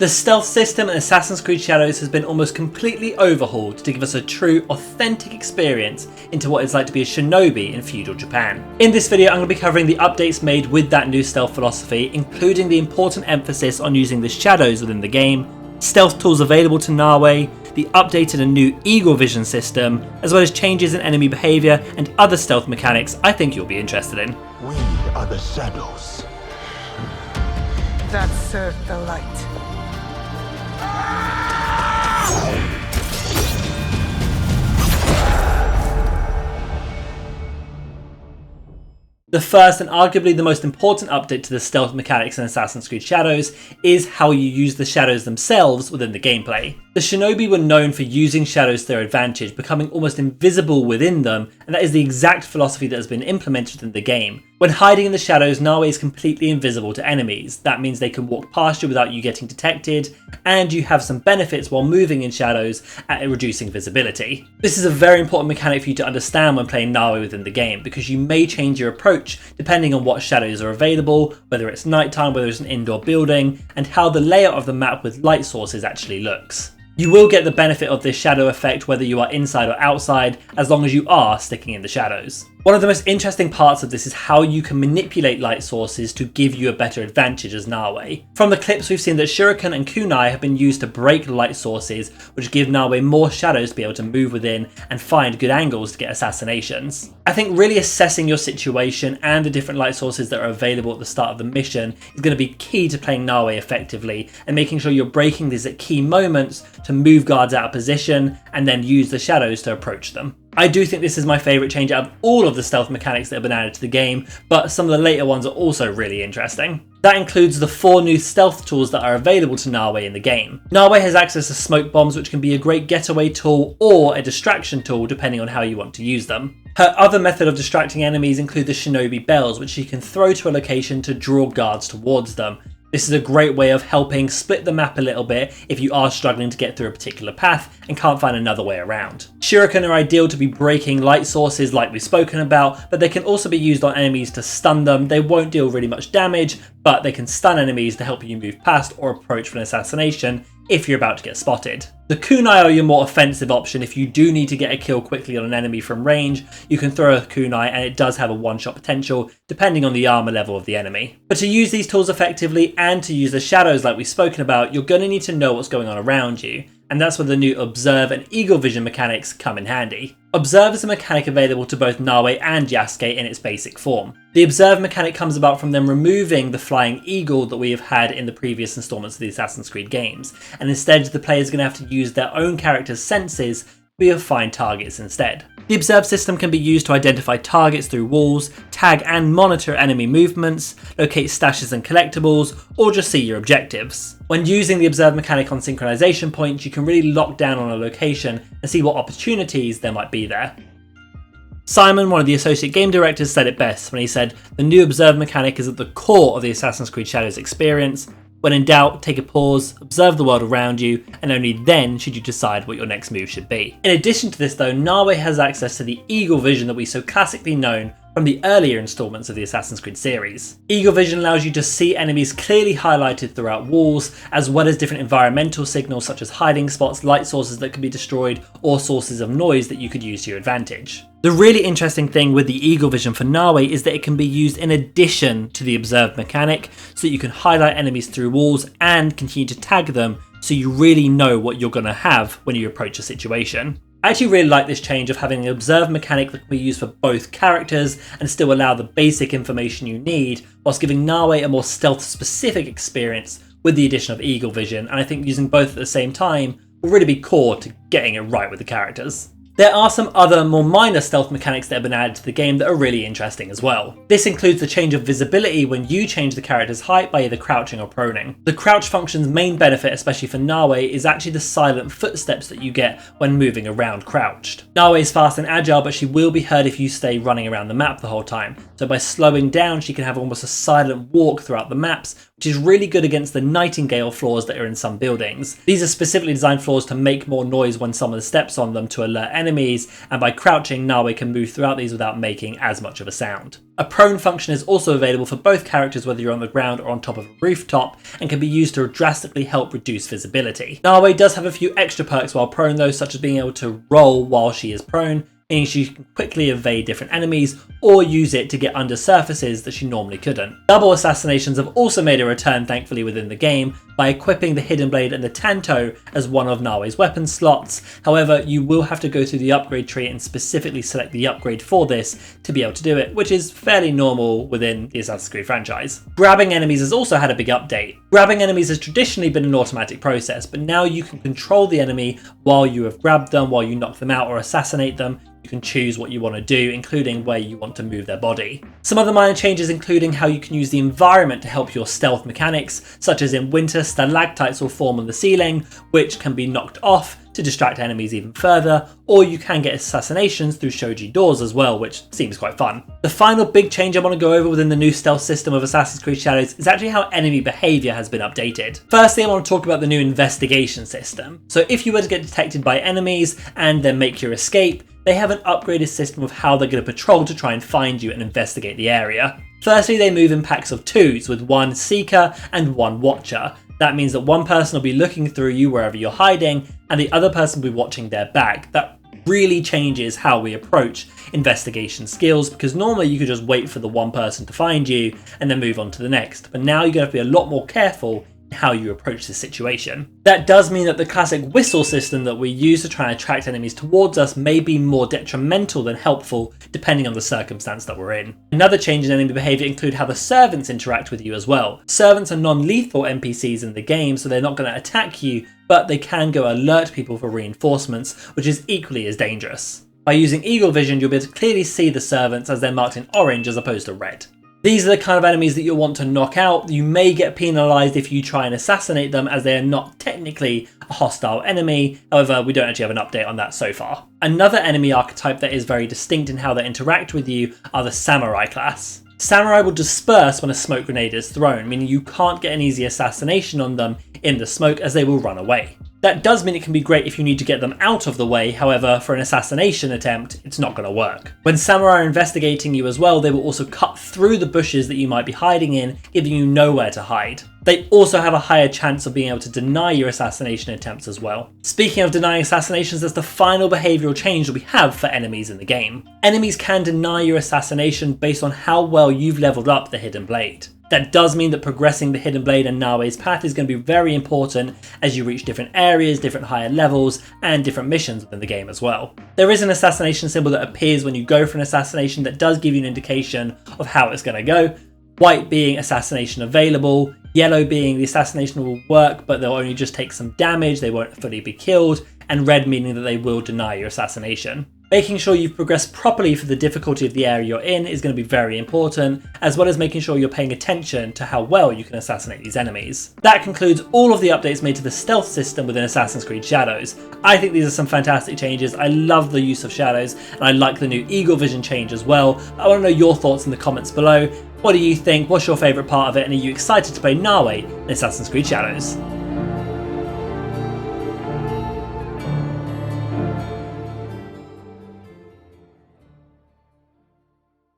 The stealth system in Assassin's Creed Shadows has been almost completely overhauled to give us a true, authentic experience into what it's like to be a shinobi in feudal Japan. In this video, I'm going to be covering the updates made with that new stealth philosophy, including the important emphasis on using the shadows within the game, stealth tools available to Nawe, the updated and new eagle vision system, as well as changes in enemy behaviour and other stealth mechanics I think you'll be interested in. We are the shadows that serve the light. The first and arguably the most important update to the stealth mechanics in Assassin's Creed Shadows is how you use the shadows themselves within the gameplay. The shinobi were known for using shadows to their advantage, becoming almost invisible within them, and that is the exact philosophy that has been implemented within the game. When hiding in the shadows, Nawe is completely invisible to enemies. That means they can walk past you without you getting detected, and you have some benefits while moving in shadows at reducing visibility. This is a very important mechanic for you to understand when playing Nawe within the game, because you may change your approach depending on what shadows are available, whether it's nighttime, whether it's an indoor building, and how the layout of the map with light sources actually looks. You will get the benefit of this shadow effect whether you are inside or outside, as long as you are sticking in the shadows. One of the most interesting parts of this is how you can manipulate light sources to give you a better advantage as Nawe. From the clips we've seen that shuriken and kunai have been used to break light sources, which give Nawe more shadows to be able to move within and find good angles to get assassinations. I think really assessing your situation and the different light sources that are available at the start of the mission is going to be key to playing Nawe effectively, and making sure you're breaking these at key moments to move guards out of position and then use the shadows to approach them. I do think this is my favourite change out of all of the stealth mechanics that have been added to the game, but some of the later ones are also really interesting. That includes the 4 new stealth tools that are available to Nawe in the game. Nawe has access to smoke bombs, which can be a great getaway tool or a distraction tool depending on how you want to use them. Her other method of distracting enemies include the shinobi bells, which she can throw to a location to draw guards towards them. This is a great way of helping split the map a little bit if you are struggling to get through a particular path and can't find another way around. Shuriken are ideal to be breaking light sources like we've spoken about, but they can also be used on enemies to stun them. They won't deal really much damage, but they can stun enemies to help you move past or approach for an assassination if you're about to get spotted. The kunai are your more offensive option. If you do need to get a kill quickly on an enemy from range, you can throw a kunai and it does have a one-shot potential depending on the armor level of the enemy. But to use these tools effectively and to use the shadows like we've spoken about, you're going to need to know what's going on around you, and that's where the new Observe and Eagle Vision mechanics come in handy. Observe is a mechanic available to both Nawe and Yasuke in its basic form. The Observe mechanic comes about from them removing the flying eagle that we have had in the previous installments of the Assassin's Creed games, and instead the player is going to have to use their own character's senses to be able to find targets instead. The Observe system can be used to identify targets through walls, tag and monitor enemy movements, locate stashes and collectibles, or just see your objectives. When using the Observe mechanic on synchronization points, you can really lock down on a location and see what opportunities there might be there. Simon, one of the associate game directors, said it best when he said, "The new Observe mechanic is at the core of the Assassin's Creed Shadows experience. When in doubt, take a pause, observe the world around you, and only then should you decide what your next move should be." In addition to this though, Nawe has access to the Eagle Vision that we so classically known from the earlier installments of the Assassin's Creed series. Eagle Vision allows you to see enemies clearly highlighted throughout walls, as well as different environmental signals such as hiding spots, light sources that can be destroyed, or sources of noise that you could use to your advantage. The really interesting thing with the Eagle Vision for Nawe is that it can be used in addition to the Observe mechanic, so that you can highlight enemies through walls and continue to tag them, so you really know what you're going to have when you approach a situation. I actually really like this change of having an Observe mechanic that can be used for both characters and still allow the basic information you need, whilst giving Nawe a more stealth specific experience with the addition of Eagle Vision, and I think using both at the same time will really be core to getting it right with the characters. There are some other more minor stealth mechanics that have been added to the game that are really interesting as well. This includes the change of visibility when you change the character's height by either crouching or proning. The crouch function's main benefit, especially for Nawe, is actually the silent footsteps that you get when moving around crouched. Nawe is fast and agile, but she will be heard if you stay running around the map the whole time, so by slowing down she can have almost a silent walk throughout the maps which is really good against the nightingale floors that are in some buildings. These are specifically designed floors to make more noise when someone steps on them to alert enemies, and by crouching, Nawe can move throughout these without making as much of a sound. A prone function is also available for both characters whether you're on the ground or on top of a rooftop, and can be used to drastically help reduce visibility. Nawe does have a few extra perks while prone though, such as being able to roll while she is prone, meaning she can quickly evade different enemies or use it to get under surfaces that she normally couldn't. Double assassinations have also made a return thankfully within the game by equipping the Hidden Blade and the Tanto as one of Nawe's weapon slots. However, you will have to go through the upgrade tree and specifically select the upgrade for this to be able to do it, which is fairly normal within the Assassin's Creed franchise. Grabbing enemies has also had a big update. Grabbing enemies has traditionally been an automatic process, but now you can control the enemy while you have grabbed them, while you knock them out or assassinate them. You can choose what you want to do, including where you want to move their body. Some other minor changes including how you can use the environment to help your stealth mechanics, such as in winter, stalactites will form on the ceiling, which can be knocked off to distract enemies even further, or you can get assassinations through shoji doors as well, which seems quite fun. The final big change I want to go over within the new stealth system of Assassin's Creed Shadows is actually how enemy behaviour has been updated. Firstly, I want to talk about the new investigation system. So if you were to get detected by enemies and then make your escape, they have an upgraded system of how they're going to patrol to try and find you and investigate the area. Firstly, they move in packs of 2s with 1 seeker and 1 watcher. That means that one person will be looking through you wherever you're hiding and the other person will be watching their back. That really changes how we approach investigation skills, because normally you could just wait for the one person to find you and then move on to the next. But now you're going to have to be a lot more careful how you approach the situation. That does mean that the classic whistle system that we use to try and attract enemies towards us may be more detrimental than helpful depending on the circumstance that we're in. Another change in enemy behaviour include how the servants interact with you as well. Servants are non-lethal NPCs in the game, so they're not going to attack you, but they can go alert people for reinforcements, which is equally as dangerous. By using eagle vision, you'll be able to clearly see the servants as they're marked in orange as opposed to red. These are the kind of enemies that you'll want to knock out. You may get penalised if you try and assassinate them, as they are not technically a hostile enemy. However, we don't actually have an update on that so far. Another enemy archetype that is very distinct in how they interact with you are the samurai class. Samurai will disperse when a smoke grenade is thrown, meaning you can't get an easy assassination on them in the smoke as they will run away. That does mean it can be great if you need to get them out of the way, however, for an assassination attempt, it's not going to work. When samurai are investigating you as well, they will also cut through the bushes that you might be hiding in, giving you nowhere to hide. They also have a higher chance of being able to deny your assassination attempts as well. Speaking of denying assassinations, that's the final behavioural change that we have for enemies in the game. Enemies can deny your assassination based on how well you've leveled up the Hidden Blade. That does mean that progressing the Hidden Blade and Nawe's path is going to be very important as you reach different areas, different higher levels, and different missions within the game as well. There is an assassination symbol that appears when you go for an assassination that does give you an indication of how it's going to go. White being assassination available, yellow being the assassination will work but they'll only just take some damage, they won't fully be killed, and red meaning that they will deny your assassination. Making sure you've progressed properly for the difficulty of the area you're in is going to be very important, as well as making sure you're paying attention to how well you can assassinate these enemies. That concludes all of the updates made to the stealth system within Assassin's Creed Shadows. I think these are some fantastic changes. I love the use of shadows, and I like the new Eagle Vision change as well. I want to know your thoughts in the comments below. What do you think? What's your favourite part of it? And are you excited to play Nawe in Assassin's Creed Shadows?